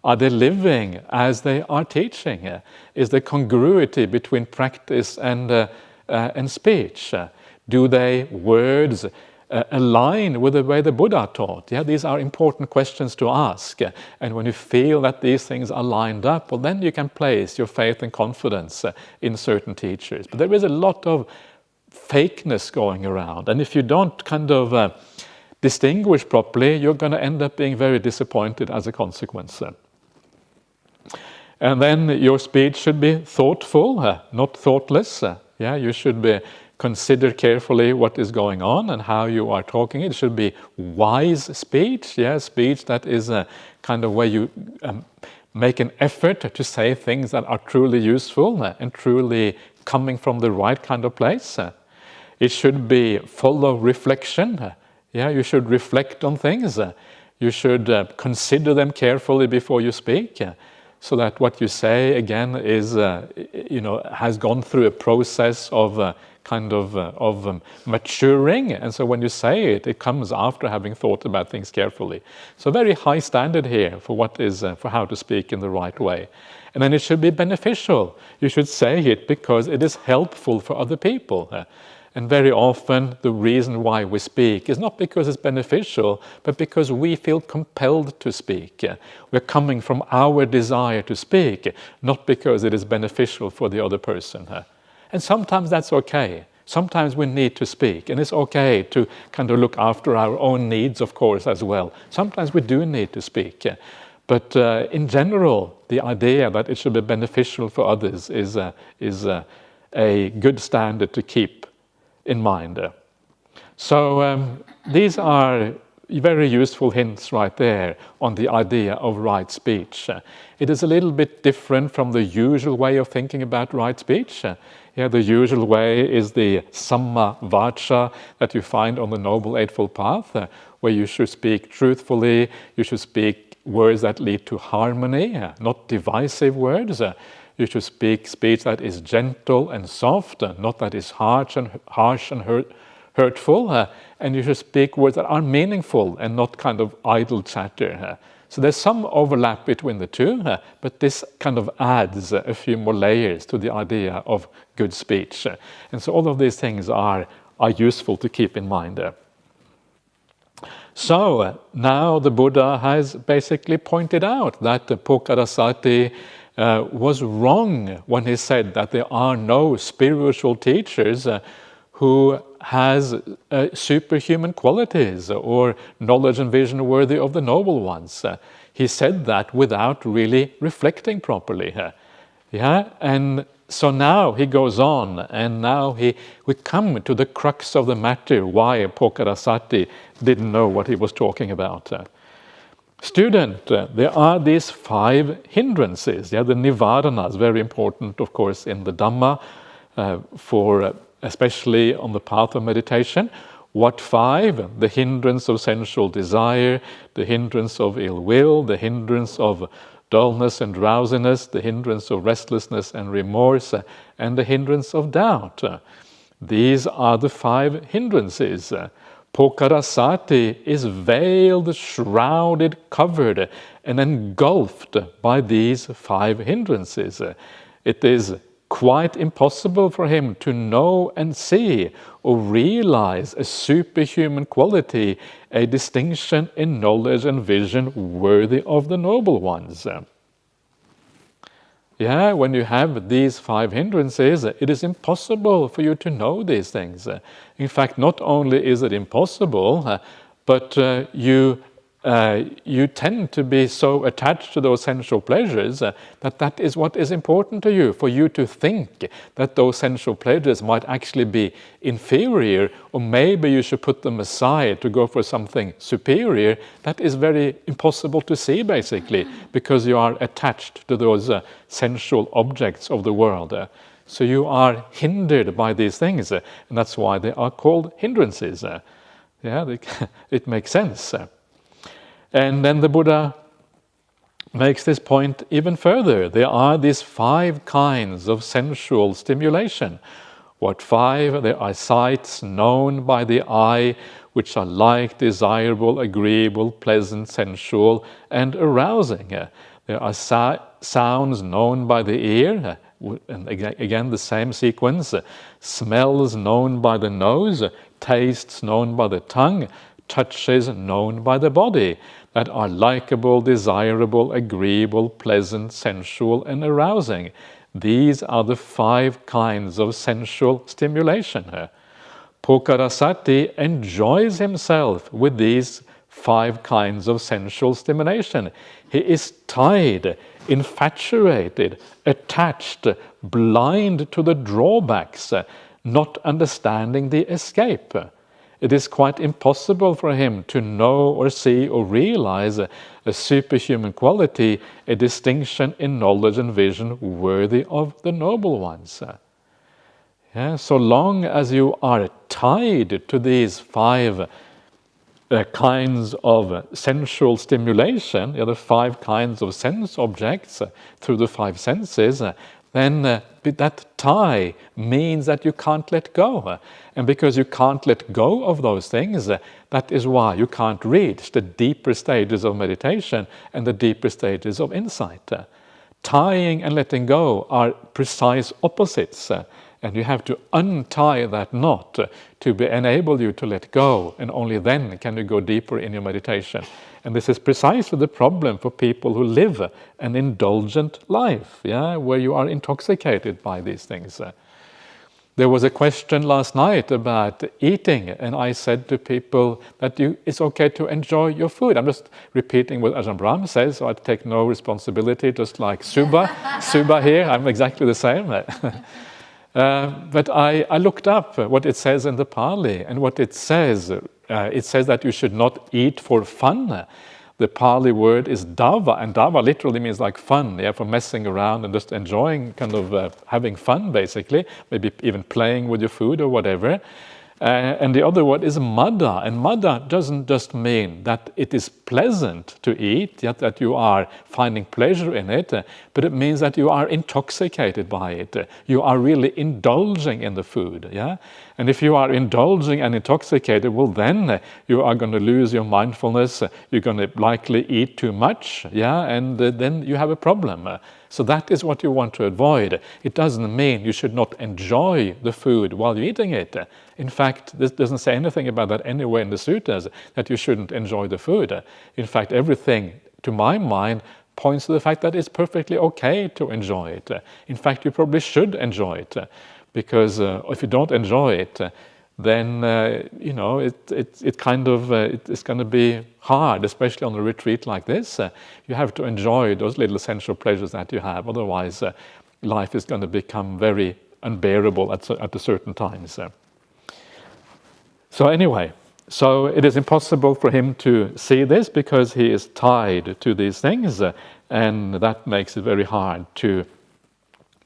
Are they living as they are teaching? Is there congruity between practice and speech? Do their words align with the way the Buddha taught? These are important questions to ask. And when you feel that these things are lined up, well, then you can place your faith and confidence in certain teachers. But there is a lot of fakeness going around. And if you don't kind of distinguish properly, you're going to end up being very disappointed as a consequence. And then your speech should be thoughtful, not thoughtless. You should be consider carefully what is going on and how you are talking. It should be wise speech, speech that is a kind of where you make an effort to say things that are truly useful and truly coming from the right kind of place. It should be full of reflection. You should reflect on things. You should consider them carefully before you speak, so that what you say again is, has gone through a process of maturing, and so when you say it, it comes after having thought about things carefully. So very high standard here for what is for how to speak in the right way. And then it should be beneficial. You should say it because it is helpful for other people. And very often the reason why we speak is not because it's beneficial, but because we feel compelled to speak. We're coming from our desire to speak, not because it is beneficial for the other person. And sometimes that's okay. Sometimes we need to speak, and it's okay to kind of look after our own needs, of course, as well. Sometimes we do need to speak. But in general, the idea that it should be beneficial for others is a good standard to keep in mind. So these are very useful hints right there on the idea of right speech. It is a little bit different from the usual way of thinking about right speech. The usual way is the samma vacha that you find on the Noble Eightfold Path, where you should speak truthfully, you should speak words that lead to harmony, not divisive words. You should speak speech that is gentle and soft, not that is harsh and hurtful. And you should speak words that are meaningful and not kind of idle chatter. So there's some overlap between the two, but this kind of adds a few more layers to the idea of good speech. And so all of these things are useful to keep in mind. So now the Buddha has basically pointed out that Pocharasati was wrong when he said that there are no spiritual teachers who has superhuman qualities or knowledge and vision worthy of the noble ones. He said that without really reflecting properly. And so now he goes on, and now we come to the crux of the matter, why Pocharasati didn't know what he was talking about. Student, there are these 5 hindrances. The nivaranas, very important, of course, in the Dhamma, for especially on the path of meditation. What 5? The hindrance of sensual desire, the hindrance of ill will, the hindrance of dullness and drowsiness, the hindrance of restlessness and remorse, and the hindrance of doubt. These are the 5 hindrances. Pocharasati is veiled, shrouded, covered, and engulfed by these 5 hindrances. It is quite impossible for him to know and see or realize a superhuman quality, a distinction in knowledge and vision worthy of the noble ones. When you have these 5 hindrances, it is impossible for you to know these things. In fact, not only is it impossible, but you tend to be so attached to those sensual pleasures that is what is important to you. For you to think that those sensual pleasures might actually be inferior, or maybe you should put them aside to go for something superior, that is very impossible to see, basically, because you are attached to those sensual objects of the world. So you are hindered by these things, and that's why they are called hindrances. It makes sense. And then the Buddha makes this point even further. There are these 5 kinds of sensual stimulation. What 5? There are sights known by the eye, which are like, desirable, agreeable, pleasant, sensual, and arousing. There are sounds known by the ear, and again the same sequence. Smells known by the nose, tastes known by the tongue, touches known by the body, that are likable, desirable, agreeable, pleasant, sensual, and arousing. These are the 5 kinds of sensual stimulation. Pocharasati enjoys himself with these 5 kinds of sensual stimulation. He is tied, infatuated, attached, blind to the drawbacks, not understanding the escape. It is quite impossible for him to know or see or realize a superhuman quality, a distinction in knowledge and vision worthy of the noble ones. Yeah, so long as you are tied to these five kinds of sensual stimulation, the 5 kinds of sense objects through the 5 senses, then that tie means that you can't let go. And because you can't let go of those things, that is why you can't reach the deeper stages of meditation and the deeper stages of insight. Tying and letting go are precise opposites. And you have to untie that knot to enable you to let go, and only then can you go deeper in your meditation. And this is precisely the problem for people who live an indulgent life, where you are intoxicated by these things. There was a question last night about eating, and I said to people that it's okay to enjoy your food. I'm just repeating what Ajahn Brahmali says, so I take no responsibility, just like Suba here, I'm exactly the same. But I looked up what it says in the Pali, and what it says that you should not eat for fun. The Pali word is dava, and dava literally means like fun, for messing around and just enjoying, kind of having fun basically, maybe even playing with your food or whatever. And the other word is madda, and madda doesn't just mean that it is pleasant to eat, yet that you are finding pleasure in it, but it means that you are intoxicated by it. You are really indulging in the food, And if you are indulging and intoxicated, well then you are going to lose your mindfulness, you're going to likely eat too much, and then you have a problem. So that is what you want to avoid. It doesn't mean you should not enjoy the food while you're eating it. In fact, this doesn't say anything about that anywhere in the suttas, that you shouldn't enjoy the food. In fact, everything, to my mind, points to the fact that it's perfectly okay to enjoy it. In fact, you probably should enjoy it, because if you don't enjoy it, then it's going to be hard, especially on a retreat like this. You have to enjoy those little sensual pleasures that you have. Otherwise, life is going to become very unbearable at a certain times. So anyway, so it is impossible for him to see this because he is tied to these things, and that makes it very hard to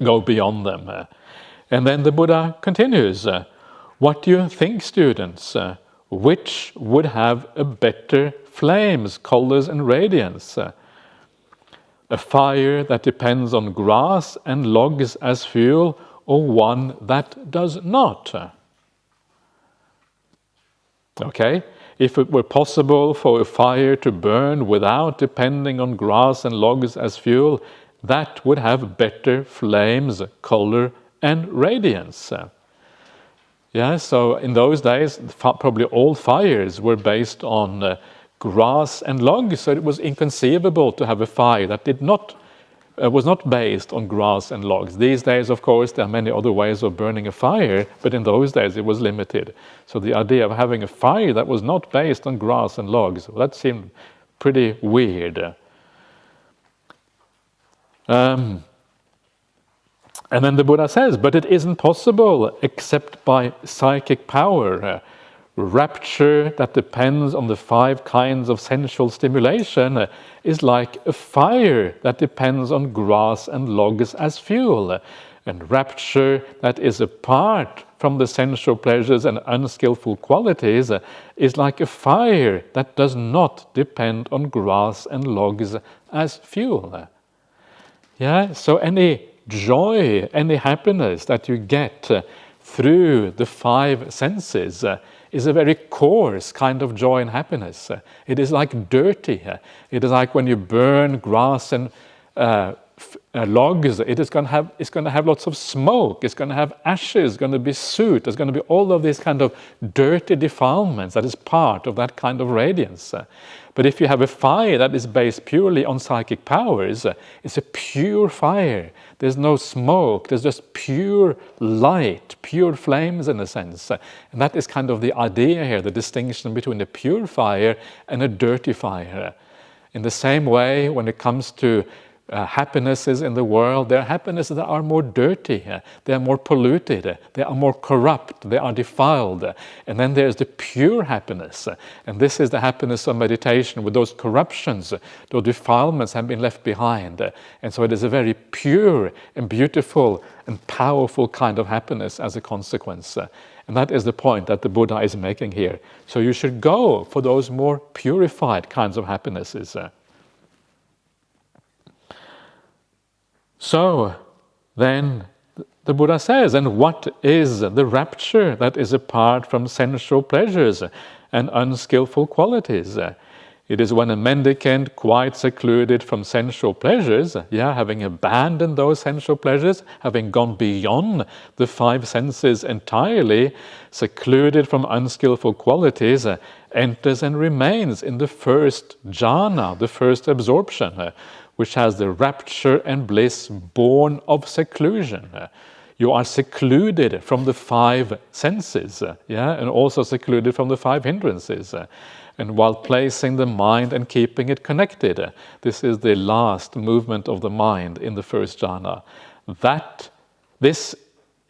go beyond them. And then the Buddha continues. What do you think, students? Which would have a better flames, colors, and radiance? A fire that depends on grass and logs as fuel, or one that does not? Okay, if it were possible for a fire to burn without depending on grass and logs as fuel, that would have better flames, color, and radiance. So in those days, probably all fires were based on grass and logs, so it was inconceivable to have a fire that was not based on grass and logs. These days, of course, there are many other ways of burning a fire, but in those days it was limited. So the idea of having a fire that was not based on grass and logs, that seemed pretty weird. And then the Buddha says, but it isn't possible except by psychic power. Rapture that depends on the 5 kinds of sensual stimulation is like a fire that depends on grass and logs as fuel. And rapture that is apart from the sensual pleasures and unskillful qualities is like a fire that does not depend on grass and logs as fuel. So any joy, any happiness that you get through the 5 senses is a very coarse kind of joy and happiness. It is like dirty. It is like when you burn grass and logs. It's going to have lots of smoke. It's going to have ashes. It's going to be soot. There's going to be all of these kind of dirty defilements that is part of that kind of radiance. But if you have a fire that is based purely on psychic powers, it's a pure fire. There's no smoke. There's just pure light, pure flames in a sense. And that is kind of the idea here, the distinction between a pure fire and a dirty fire. In the same way, when it comes to happinesses in the world, there are happinesses that are more dirty, they are more polluted, they are more corrupt, they are defiled. And then there's the pure happiness. And this is the happiness of meditation, with those corruptions, those defilements have been left behind. And so it is a very pure and beautiful and powerful kind of happiness as a consequence. And that is the point that the Buddha is making here. So you should go for those more purified kinds of happinesses. So then the Buddha says, and what is the rapture that is apart from sensual pleasures and unskillful qualities? It is when a mendicant, quite secluded from sensual pleasures, having abandoned those sensual pleasures, having gone beyond the five senses entirely, secluded from unskillful qualities, enters and remains in the first jhana, the first absorption, which has the rapture and bliss born of seclusion. You are secluded from the five senses, and also secluded from the five hindrances. And while placing the mind and keeping it connected, this is the last movement of the mind in the first jhana. This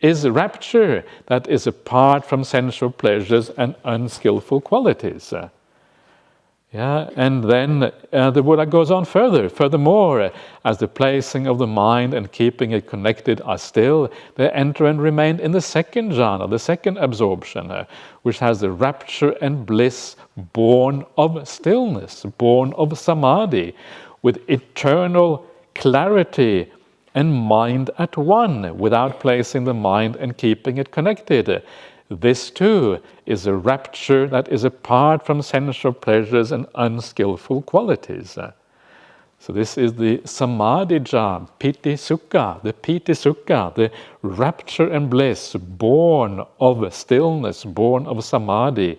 is rapture that is apart from sensual pleasures and unskillful qualities. And then the Buddha goes on furthermore, as the placing of the mind and keeping it connected are still, they enter and remain in the second jhana, the second absorption, which has the rapture and bliss born of stillness, born of samadhi, with eternal clarity and mind at one, without placing the mind and keeping it connected. This too is a rapture that is apart from sensual pleasures and unskillful qualities. So this is the samadhi jhana, piti sukha, the rapture and bliss born of stillness, born of samadhi,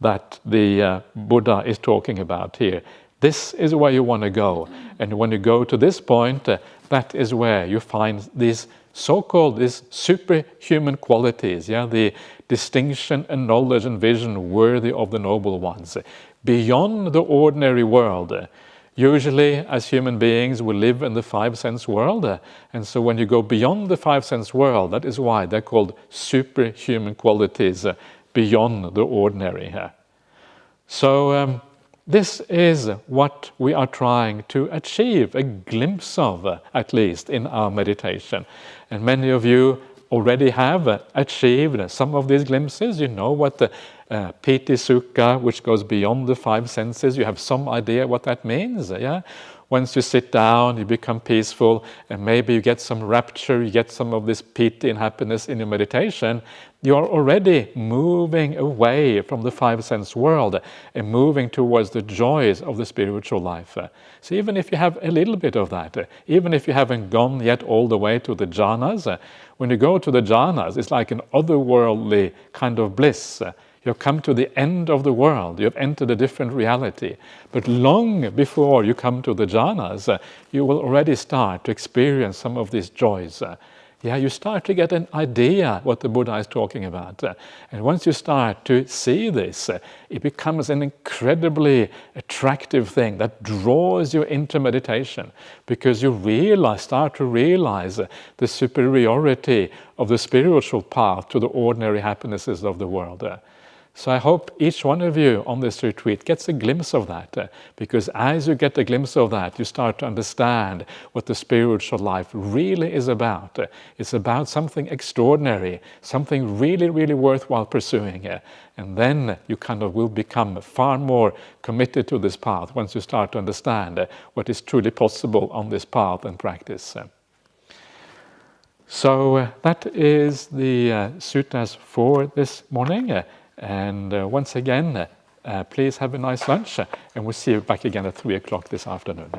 that the Buddha is talking about here. This is where you want to go. And when you go to this point, that is where you find these so-called these superhuman qualities, the distinction and knowledge and vision worthy of the noble ones, beyond the ordinary world. Usually, as human beings, we live in the five-sense world, and so when you go beyond the five-sense world, that is why they're called superhuman qualities, beyond the ordinary. So this is what we are trying to achieve, a glimpse of, at least, in our meditation. And many of you already have achieved some of these glimpses. You know what the piti sukha, which goes beyond the five senses, you have some idea what that means. Once you sit down, you become peaceful, and maybe you get some rapture, you get some of this piti and happiness in your meditation. You are already moving away from the five-sense world and moving towards the joys of the spiritual life. So even if you have a little bit of that, even if you haven't gone yet all the way to the jhanas, when you go to the jhanas, it's like an otherworldly kind of bliss. You've come to the end of the world. You've entered a different reality. But long before you come to the jhanas, you will already start to experience some of these joys. You start to get an idea what the Buddha is talking about. And once you start to see this, it becomes an incredibly attractive thing that draws you into meditation, because you start to realize the superiority of the spiritual path to the ordinary happinesses of the world. So I hope each one of you on this retreat gets a glimpse of that, because as you get a glimpse of that, you start to understand what the spiritual life really is about. It's about something extraordinary, something really, really worthwhile pursuing. And then you will become far more committed to this path once you start to understand what is truly possible on this path and practice. So that is the suttas for this morning. And once again, please have a nice lunch, and we'll see you back again at 3 o'clock this afternoon.